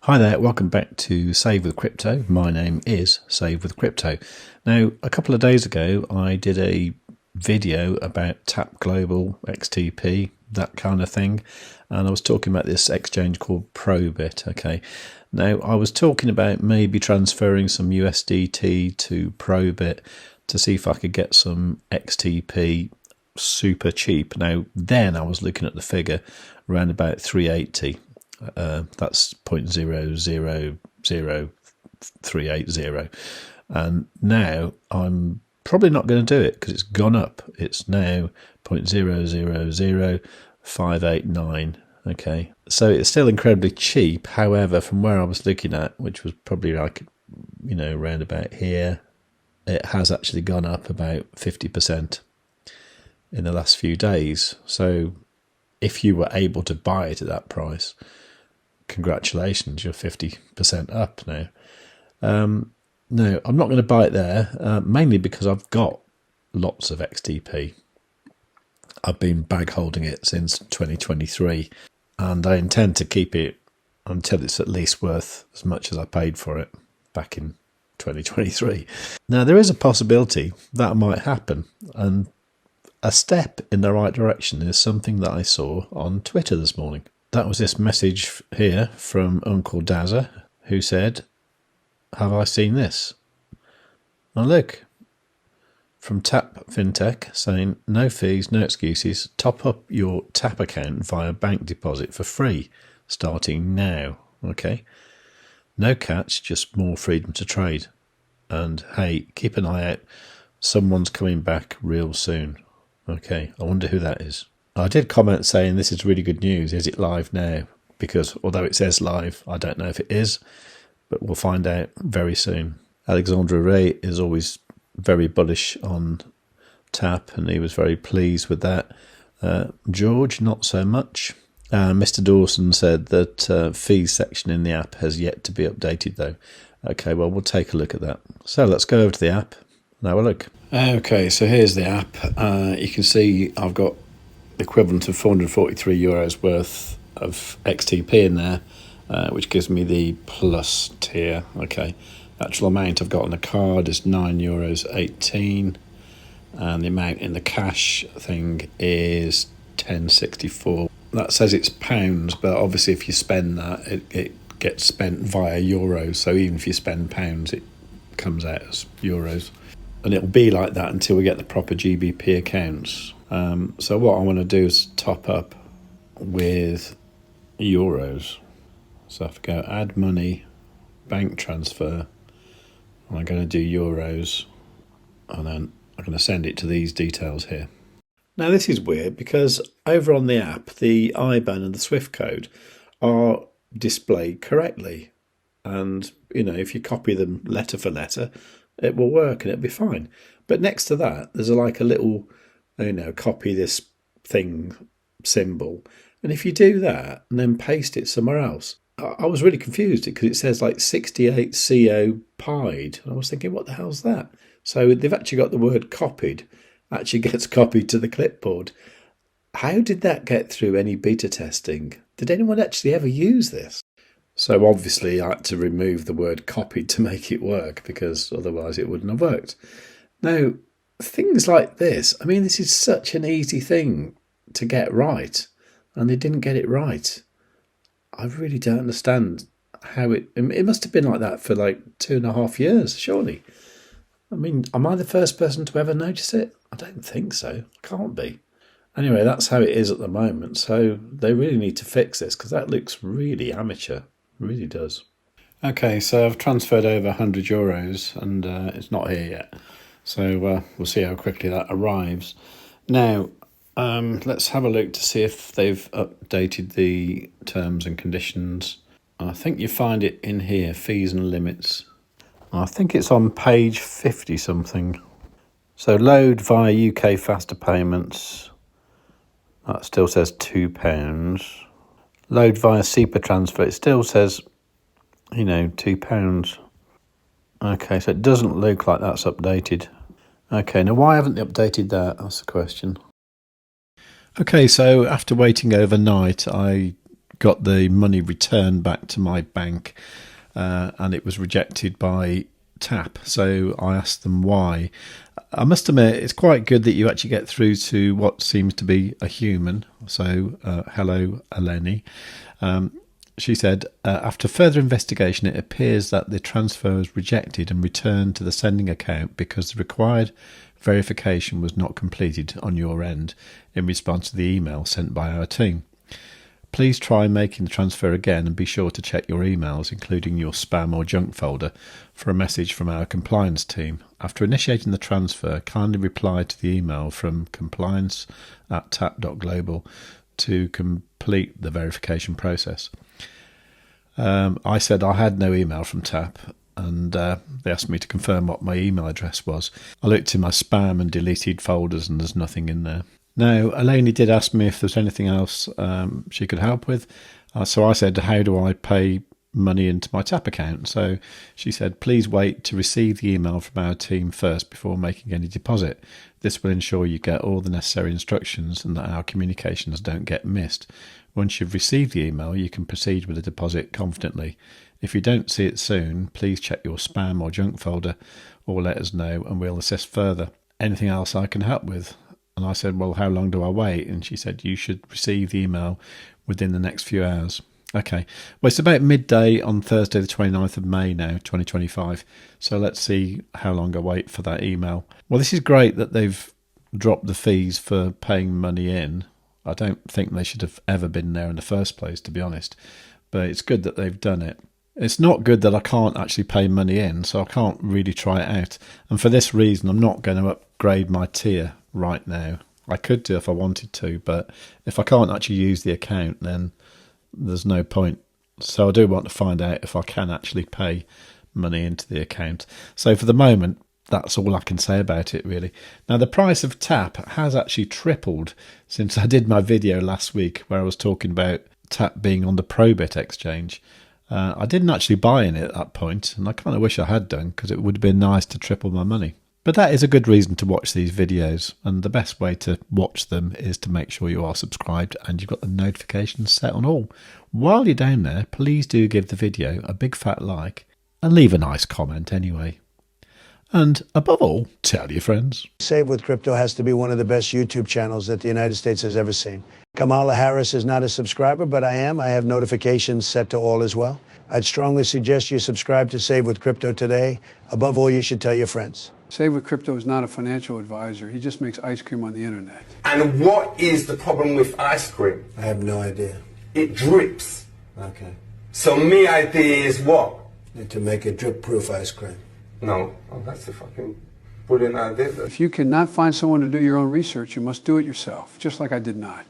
Hi there, welcome back to Save with Crypto. My name is Save with Crypto. Now, a couple of days ago, I did a video about Tap Global, XTP, that kind of thing, and I was talking about this exchange called ByBit. Okay, now I was talking about maybe transferring some USDT to ByBit to see if I could get some XTP super cheap. Now, then I was looking at the figure around about 380. That's 0.000380, and now I'm probably not going to do it because it's gone up. It's now 0.000589. Okay, so it's still incredibly cheap. However, from where I was looking at, which was probably like, around about here, it has actually gone up about 50% in the last few days. So if you were able to buy it at that price, congratulations, you're 50% up now. No, I'm not going to buy it there, mainly because I've got lots of XTP. I've been bag holding it since 2023, and I intend to keep it until it's at least worth as much as I paid for it back in 2023. Now, there is a possibility that might happen, and a step in the right direction is something that I saw on Twitter this morning. That was this message here from Uncle Dazza, who said, "Have I seen this?" Now look, from Tap Fintech saying, "No fees, no excuses. Top up your Tap account via bank deposit for free, starting now." Okay, no catch, just more freedom to trade. And hey, keep an eye out. Someone's coming back real soon. Okay, I wonder who that is. I did comment saying this is really good news. Is it live now? Because although it says live, I don't know if it is, but we'll find out very soon. Alexandra Ray is always very bullish on Tap, and he was very pleased with that. George, not so much. Mr. Dawson said that fees section in the app has yet to be updated though. Okay, well, we'll take a look at that. So let's go over to the app and have a look. Okay, so here's the app. You can see I've got the equivalent of 443 euros worth of XTP in there, which gives me the plus tier. Okay, the actual amount I've got on the card is €9.18, and the amount in the cash thing is 10.64. That says it's pounds, but obviously if you spend that, it gets spent via euros. So even if you spend pounds, it comes out as euros. And it'll be like that until we get the proper GBP accounts. So what I want to do is top up with euros. So if I go add money, bank transfer, and I'm going to do euros, and then I'm going to send it to these details here. Now this is weird because over on the app, the IBAN and the SWIFT code are displayed correctly. And, if you copy them letter for letter, it will work and it'll be fine. But next to that, there's like a little, copy this thing symbol. And if you do that and then paste it somewhere else, I was really confused because it says like 68 CO pied. And I was thinking, what the hell's that? So they've actually got the word copied, actually gets copied to the clipboard. How did that get through any beta testing? Did anyone actually ever use this? So obviously I had to remove the word copied to make it work, because otherwise it wouldn't have worked. Now, things like this, this is such an easy thing to get right, and they didn't get it right. I really don't understand how it must have been like that for like 2.5 years, surely. Am I the first person to ever notice it? I don't think so. Can't be. Anyway, that's how it is at the moment. So they really need to fix this, because that looks really amateur. Really does. Okay, so I've transferred over 100 euros and it's not here yet. So we'll see how quickly that arrives. Now, let's have a look to see if they've updated the terms and conditions. I think you find it in here, fees and limits. I think it's on page 50 something. So load via UK faster payments. That still says £2. Load via SEPA transfer, it still says, £2. Okay, so it doesn't look like that's updated. Okay, now why haven't they updated that? That's the question. Okay, so after waiting overnight, I got the money returned back to my bank, and it was rejected by Tap. So I asked them why. I must admit, it's quite good that you actually get through to what seems to be a human. So, hello, Eleni. She said, after further investigation, it appears that the transfer was rejected and returned to the sending account because the required verification was not completed on your end in response to the email sent by our team. Please try making the transfer again and be sure to check your emails, including your spam or junk folder, for a message from our compliance team. After initiating the transfer, kindly reply to the email from compliance@tap.global to complete the verification process. I said I had no email from Tap, and they asked me to confirm what my email address was. I looked in my spam and deleted folders, and there's nothing in there. Now, Eleni did ask me if there's anything else she could help with. So I said, how do I pay money into my Tap account? So she said, please wait to receive the email from our team first before making any deposit. This will ensure you get all the necessary instructions and that our communications don't get missed. Once you've received the email, you can proceed with the deposit confidently. If you don't see it soon, please check your spam or junk folder or let us know and we'll assess further. Anything else I can help with? And I said, well, how long do I wait? And she said, you should receive the email within the next few hours. Okay. Well, it's about midday on Thursday, the 29th of May now, 2025. So let's see how long I wait for that email. Well, this is great that they've dropped the fees for paying money in. I don't think they should have ever been there in the first place, to be honest. But it's good that they've done it. It's not good that I can't actually pay money in, so I can't really try it out. And for this reason, I'm not going to upgrade my tier right now. I could do if I wanted to, but if I can't actually use the account, then there's no point. So I do want to find out if I can actually pay money into the account. So for the moment, that's all I can say about it, really. Now, the price of Tap has actually tripled since I did my video last week where I was talking about Tap being on the ByBit exchange. I didn't actually buy in it at that point, and I kind of wish I had done because it would have been nice to triple my money. But that is a good reason to watch these videos, and the best way to watch them is to make sure you are subscribed and you've got the notifications set on all. While you're down there, please do give the video a big fat like and leave a nice comment anyway. And above all, tell your friends. Save with Crypto has to be one of the best YouTube channels that the United States has ever seen. Kamala Harris is not a subscriber, but I am. I have notifications set to all as well. I'd strongly suggest you subscribe to Save with Crypto today. Above all, you should tell your friends. Save with Crypto is not a financial advisor. He just makes ice cream on the internet. And what is the problem with ice cream? I have no idea. It drips. Okay. So my idea is what? Need to make a drip-proof ice cream. No. Oh, that's a fucking brilliant idea. If you cannot find someone to do your own research, you must do it yourself, just like I did not.